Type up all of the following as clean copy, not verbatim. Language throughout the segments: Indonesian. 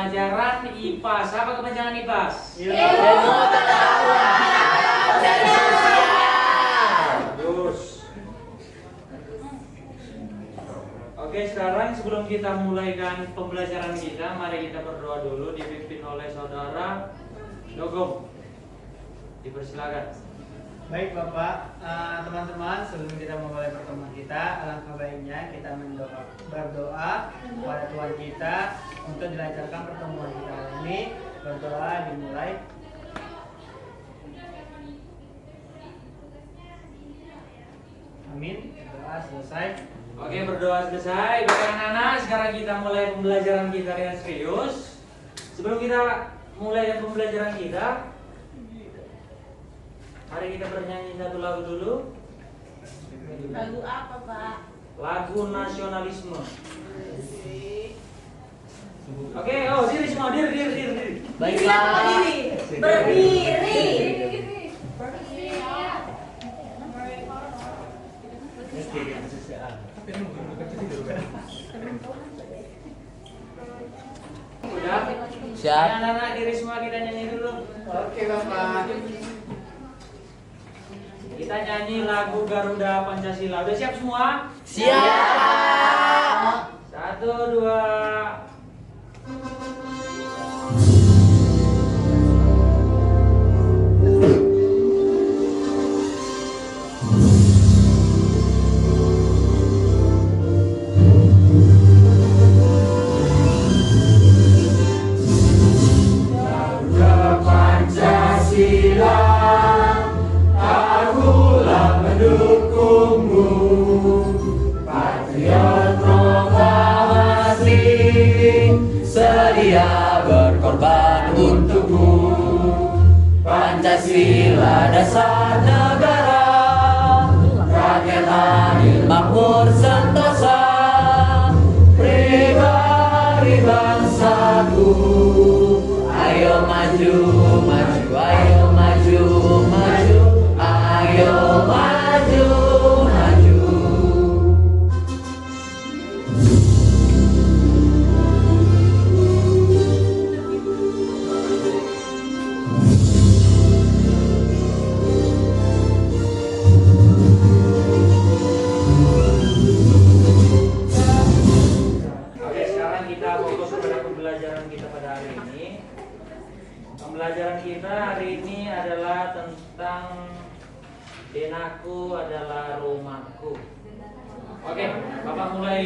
pembelajaran IPAS. Apa kepanjangan IPAS? Ilmu pengetahuan dan sosial. Bagus. Oke, sekarang sebelum kita mulaikan pembelajaran kita, mari kita berdoa dulu dipimpin oleh saudara Dogong. Dipersilakan. Baik Bapak, teman-teman, sebelum kita memulai pertemuan kita, alangkah baiknya kita berdoa kepada Tuhan kita untuk dilancarkan pertemuan kita hari ini. Berdoa dimulai. Amin. Berdoa selesai. Oke, berdoa selesai. Baik anak-anak, sekarang kita mulai pembelajaran kita dengan serius. Sebelum kita mulai pembelajaran kita, mari kita bernyanyi satu lagu dulu. Lagu apa, Pak? Lagu nasionalisme. Oke, oh diri semua, diri. Baiklah. Berdiri. Udah? Siap. Anak-anak, diri semua kita nyanyi dulu. Oke Bapak. Kita nyanyi lagu Garuda Pancasila. Udah siap semua? Siap. 1, 2. Sedia berkorban untukmu. Pancasila dasar negara, rakyat adil makmur sentosa, pribadi bangsaku. Ayo maju, maju, ayo maju, maju, ayo maju, maju. Oke, sekarang kita fokus pada pembelajaran kita pada hari ini. Pembelajaran kita hari ini adalah tentang Denahku adalah rumahku. Oke, Bapak mulai.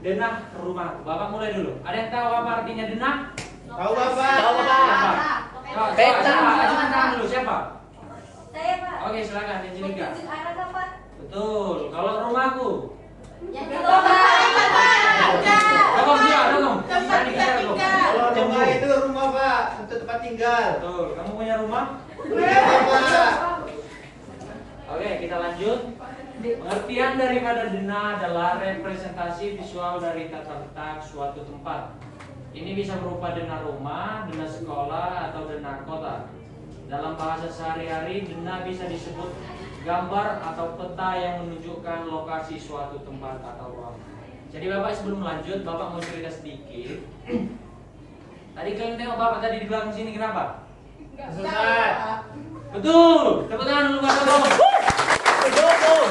Denah rumahku. Bapak mulai dulu. Ada yang tahu apa artinya denah? Tahu Bapak? Tahu, Bapak. Siapa? Ajukan tangan dulu. Siapa? Saya, Pak. Oke, silakan Angelica. Tunjuk arah, Bapak. Betul. Kalau rumahku, Yang kedua, Pak. Dogong dia, Dogong. Tempat Tadi kita kita, Dogong. tinggal. Kalau rumah itu rumah Pak, untuk tempat tinggal. Betul. Kamu punya rumah? Iya Bapak. Oke, kita lanjut. Pengertian daripada denah adalah representasi visual dari tata letak suatu tempat. Ini bisa berupa denah rumah, denah sekolah, atau denah kota. Dalam bahasa sehari-hari, denah bisa disebut gambar atau peta yang menunjukkan lokasi suatu tempat atau ruang. Jadi Bapak sebelum lanjut, Bapak mau cerita sedikit. Tadi kalian tengok Bapak tadi di belakang sini kenapa? Selesai. Betul. Tepuk tangan dulu Pak Dogong. Dogong.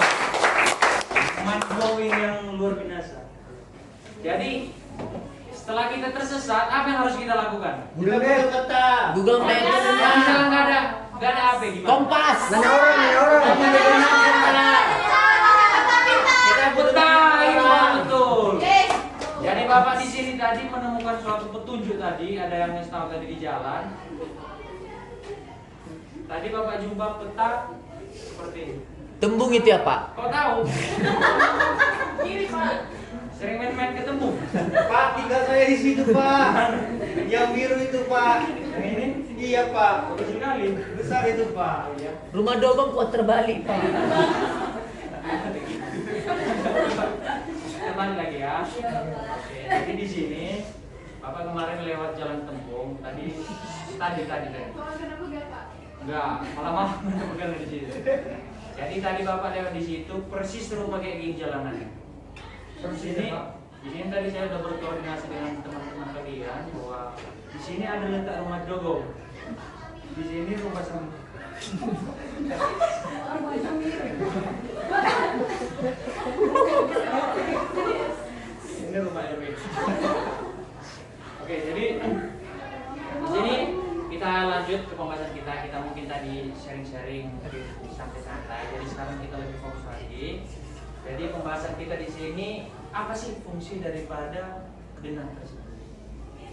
Mind blowing yang luar biasa. Jadi setelah kita tersesat, apa yang harus kita lakukan? Google kata. Google Maps. Kalau misalnya nggak ada HP gimana? Kompas. Nanya orang. Kita peta itu betul. Jadi Bapak di sini tadi menemukan suatu petunjuk tadi, ada yang ngasih tahu tadi di jalan. Tadi Bapak jumpa peta seperti ini. Tembung itu ya Pak? Kok tahu? Kiri, Pak. Sering main-main ketemu. Pak, tinggal saya di situ Pak. Yang biru itu Pak. Yang ini Iya Pak. bagus sekali. Besar itu Pak. Iya. Rumah Dogong kok terbalik Pak? Kembali lagi ya. Oke, jadi di sini Bapak kemarin lewat jalan Tembung tadi. Enggak, malah bukan di situ. Jadi tadi Bapak lewat di situ persis rumah kayak gini jalanannya. Terus ini Di sini tadi saya sudah berkoordinasi dengan teman-teman kalian bahwa di sini ada letak rumah jogong. Di sini rumah sama. Ini rumah Erwin. Oke, jadi di sini kita lanjut ke pembahasan kita. Kita mungkin tadi sharing-sharing santai-santai. Jadi sekarang kita lebih fokus lagi. Jadi pembahasan kita di sini apa sih fungsi daripada denah tersebut?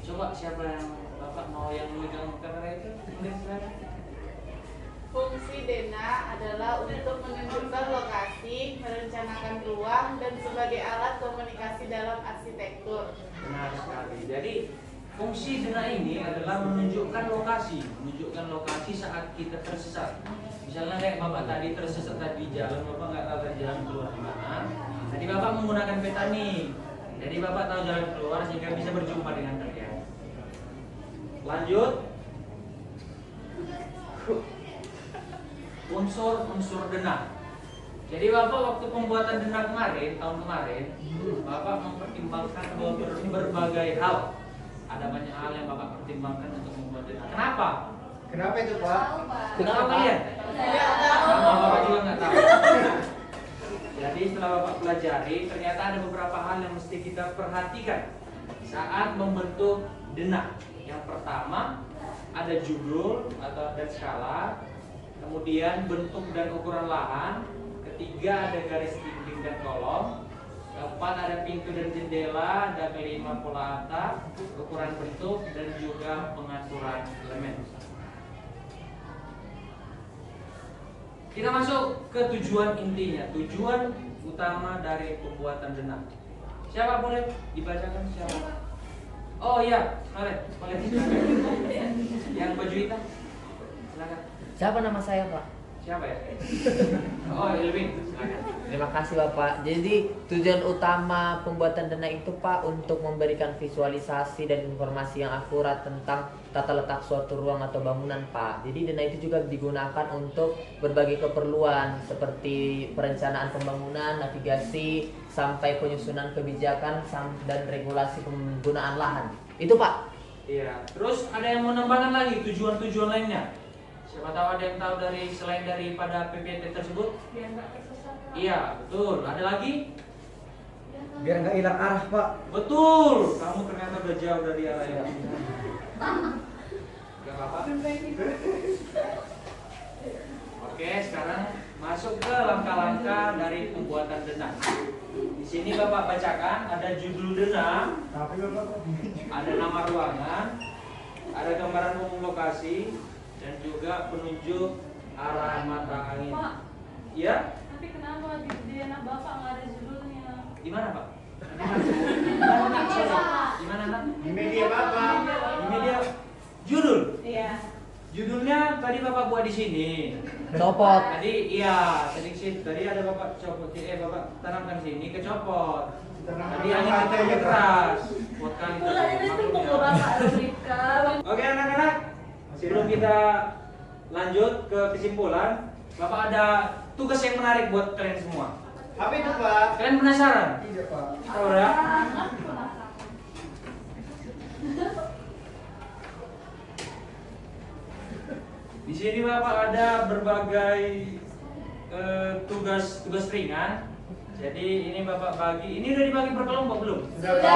Coba siapa yang bapak mau yang megang kamera itu? Mungkin silakan. Fungsi denah adalah untuk menentukan lokasi, merencanakan ruang, dan sebagai alat komunikasi dalam arsitektur. Benar sekali. Jadi fungsi denah ini adalah menunjukkan lokasi saat kita tersesat. Misalnya kayak bapak tadi tersesat tadi jalan, bapak nggak tahu jalan keluar di mana. Tadi bapak menggunakan peta nih. Jadi bapak tahu jalan keluar sehingga bisa berjumpa dengan kalian. Lanjut. Unsur denah. Jadi bapak waktu pembuatan denah kemarin, tahun kemarin, bapak mempertimbangkan berbagai hal. Ada banyak hal yang bapak pertimbangkan untuk membuat denah. Kenapa? Kenapa itu Pak? Kenapa kalian? Sama bapak juga nggak tahu. Jadi setelah bapak pelajari, ternyata ada beberapa hal yang mesti kita perhatikan saat membentuk denah. Yang pertama ada judul atau dan skala. Kemudian bentuk dan ukuran lahan. Ketiga ada garis dinding dan kolom. Keempat ada pintu dan jendela. Dan kelima pola atap, ukuran bentuk dan juga pengaturan elemen. Kita masuk ke tujuan intinya, tujuan utama dari pembuatan denah. Siapa boleh dibacakan siapa? Oh iya, boleh silakan. Yang baju hitam, silakan. Siapa nama saya, Pak? Siapa ya? Oh, Elvin, silakan. Terima kasih Bapak. Jadi tujuan utama pembuatan denah itu Pak untuk memberikan visualisasi dan informasi yang akurat tentang tata letak suatu ruang atau bangunan Pak. Jadi denah itu juga digunakan untuk berbagai keperluan seperti perencanaan pembangunan, navigasi, sampai penyusunan kebijakan dan regulasi penggunaan lahan. Itu Pak. Iya. Terus ada yang mau nambahkan lagi tujuan-tujuan lainnya? Siapa tahu ada yang tahu dari selain daripada PPT tersebut? Biar nggak tersesat. Iya, betul. Ada lagi? Biar nggak hilang arah Pak. Betul. Kamu ternyata udah jauh dari arah yang Gak apa-apa. Oke, sekarang masuk ke langkah-langkah dari pembuatan denah. Di sini Bapak bacakan ada judul denah, Tapi Bapak ada nama ruangan, ada gambaran umum lokasi, dan juga penunjuk arah mata angin. Pak, Iya? tapi kenapa di denah Bapak nggak ada judulnya? Di mana, Pak? Di mana, Nak? Sorry. Di mana, Nak? di media Bapak. Di media judul. Iya. Judulnya tadi Bapak buat di sini. Copot. Tadi iya, tadi ada Bapak copot, Bapak tanamkan sini kecopot. Tadi angin kita keras. Buat kali itu. maklum ya. Oke anak-anak, sebelum kita lanjut ke kesimpulan, Bapak ada tugas yang menarik buat kalian semua. Apa itu Pak? Kalian penasaran? Tidak Pak. Tahu ya? Di sini Bapak ada berbagai tugas ringan. Jadi ini Bapak bagi. Ini udah dibagi per kelompok belum? Sudah Pak.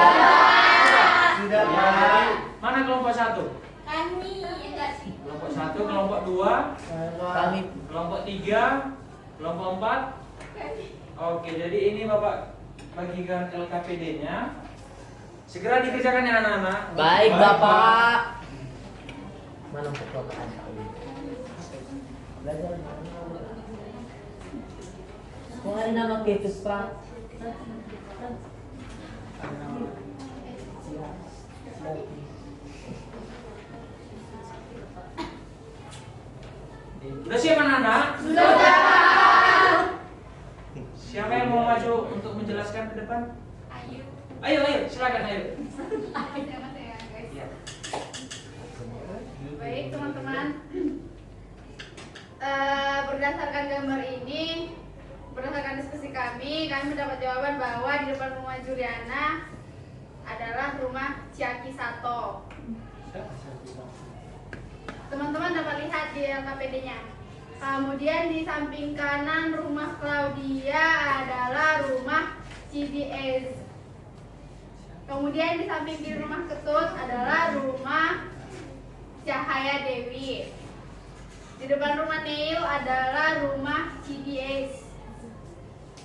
Sudah Ya, Pak. jadi mana kelompok 1? Kami enggak sih. Kelompok 1, kelompok 2, Kami kelompok 3, kelompok 4. Oke, jadi ini Bapak bagikan LKPD-nya. Segera dikerjakan ya anak-anak. baik Bapak. Mana untuk Bapak? Belajar. Kok ada nama Ketus Pak? Udah siap anak-anak? Sudah. Siapa yang mau maju untuk menjelaskan ke depan? Ayo, silakan ayo. Ya. Baik teman-teman, berdasarkan gambar ini, berdasarkan diskusi kami mendapat jawaban bahwa di depan rumah Juliana adalah rumah Ciaki Sato. Teman-teman dapat lihat di LKPD-nya. Kemudian di samping kanan rumah Claudia adalah rumah CDS. Kemudian di samping kiri rumah Ketut adalah rumah Cahaya Dewi. Di depan rumah Neil adalah rumah CDS.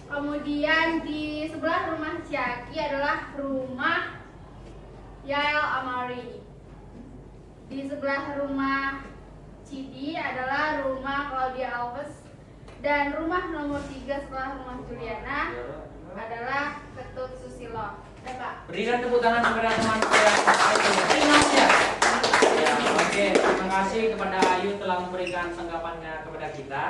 Kemudian di sebelah rumah Ciaki adalah rumah Yael Amari. Di sebelah rumah Cidi adalah rumah Claudia Alves. Dan rumah nomor 3 setelah rumah Juliana adalah Ketut Susilo. Pak. Berikan tepuk tangan kepada teman-teman Ayu. Ya, oke, terima kasih kepada Ayu telah memberikan tanggapannya kepada kita.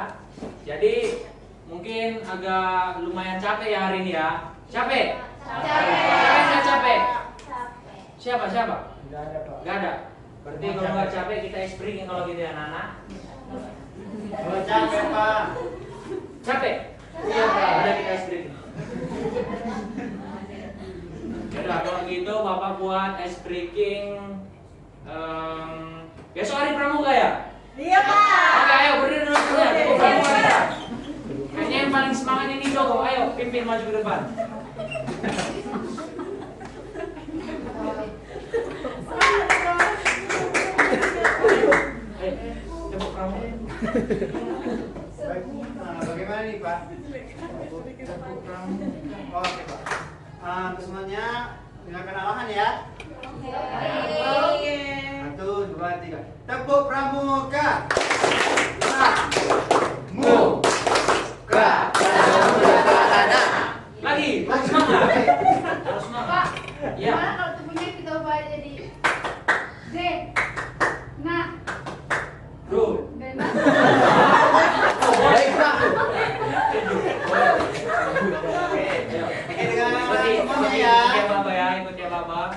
Jadi mungkin agak lumayan capek ya hari ini ya. Capek? Capek nggak capek? Siapa? Nggak ada, Pak. Nggak ada. Berarti kalau nggak capek kita ice breaking kalau gitu ya, Nana. Kalau capek, Pak. Capek? Iya, Pak. Udah kita ice breaking. Yaudah, kalau gitu Bapak buat ice breaking besok hari pramuka ya? Iya, Pak. Oke, ayo berdiri dulu saja. Pramuka kita. Kayaknya yang paling semangat ini Joko. Ayo, pimpin maju ke depan. Ayo, tepuk pramuka. Bagaimana nih, Pak? Tepuk pramuka. Oke, Pak. Untuk semuanya dengarkan arahan ya. 1, 2, 3. Tepuk pramuka. Lagi, harus semangat. Harus semangat. Pak, Ya. gimana kalau tubuhnya kita ubah jadi Z, nah, Bro. dan nah. Baik, Pak. Ayo. Oke, dengan Ikuti semuanya ya. Bapak ya, ikuti Bapak.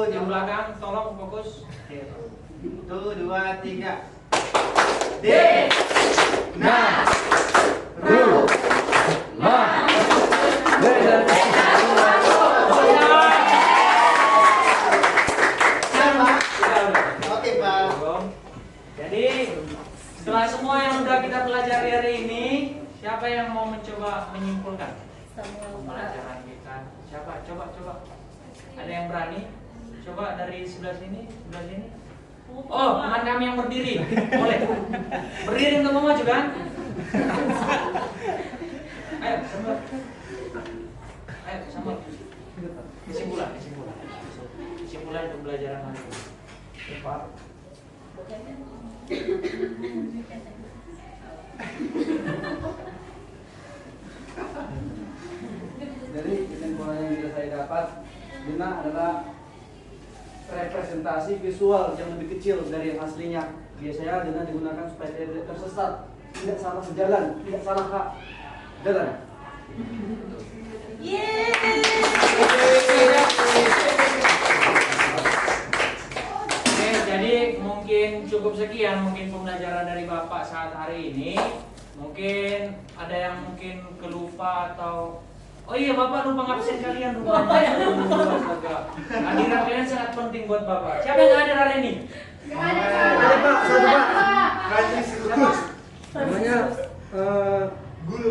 Yang belakang tolong fokus. 1, 2, 3. D. Nah, Ru, Ma, Sama. Sudah, udah. Oke, Pak. Jadi setelah semua yang sudah kita pelajari hari ini, siapa yang mau mencoba menyimpulkan pelajaran kita? Siapa? Coba. Ada yang berani? Coba dari sebelah sini, sebelah sini. Oh, teman kami yang berdiri, boleh. Berdiri untuk maju kan? Ayo, sambut. Ayo, sambut. Kesimpulan. Kesimpulan untuk pelajaran hari ini. Pak. Jadi kesimpulan yang bisa saya dapat, Dina adalah representasi visual yang lebih kecil dari yang aslinya. Biasanya Dina digunakan supaya tidak tersesat, tidak salah sejalan, tidak salah kak jalan. Oke, jadi mungkin cukup sekian mungkin pembelajaran dari Bapak saat hari ini. Mungkin ada yang mungkin kelupa atau oh iya Bapak lupa ngabsen kalian rupanya. Astaga. Hadiran kalian sangat penting buat Bapak. Siapa yang hadir hari ini? Ada, Pak. Satu, Pak. Kasih Siapa? Namanya gulu.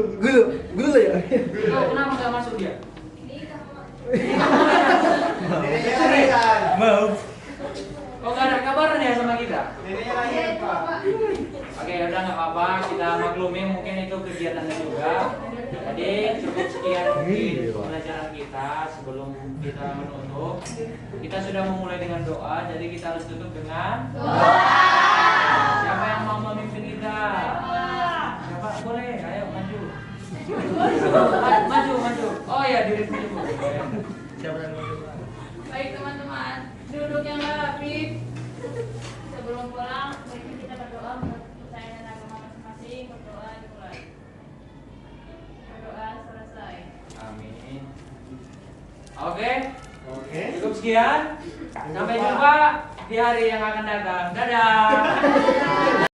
gulu ya. Oh, kenapa nggak masuk dia? Neneknya lahirkan. Oh nggak ada kabaran ya sama kita? Neneknya lahir, Pak. Oke, udah nggak apa-apa, kita maklumi mungkin itu kegiatannya juga. Jadi cukup sekian mungkin pembelajaran kita sebelum kita menutup. Kita sudah memulai dengan doa, jadi kita harus tutup dengan doa. Siapa yang mau memimpin kita? Siapa? Boleh, ayo maju. Maju. Oh ya, diri dulu. Siapa yang mau? Baik teman-teman, duduk yang rapi. Sebelum pulang, mari kita berdoa menurut kepercayaan dan agama masing-masing. Berdoa dimulai. Berdoa selesai. Amin. Oke, Oke. cukup sekian. Sampai jumpa di hari yang akan datang. Dadah.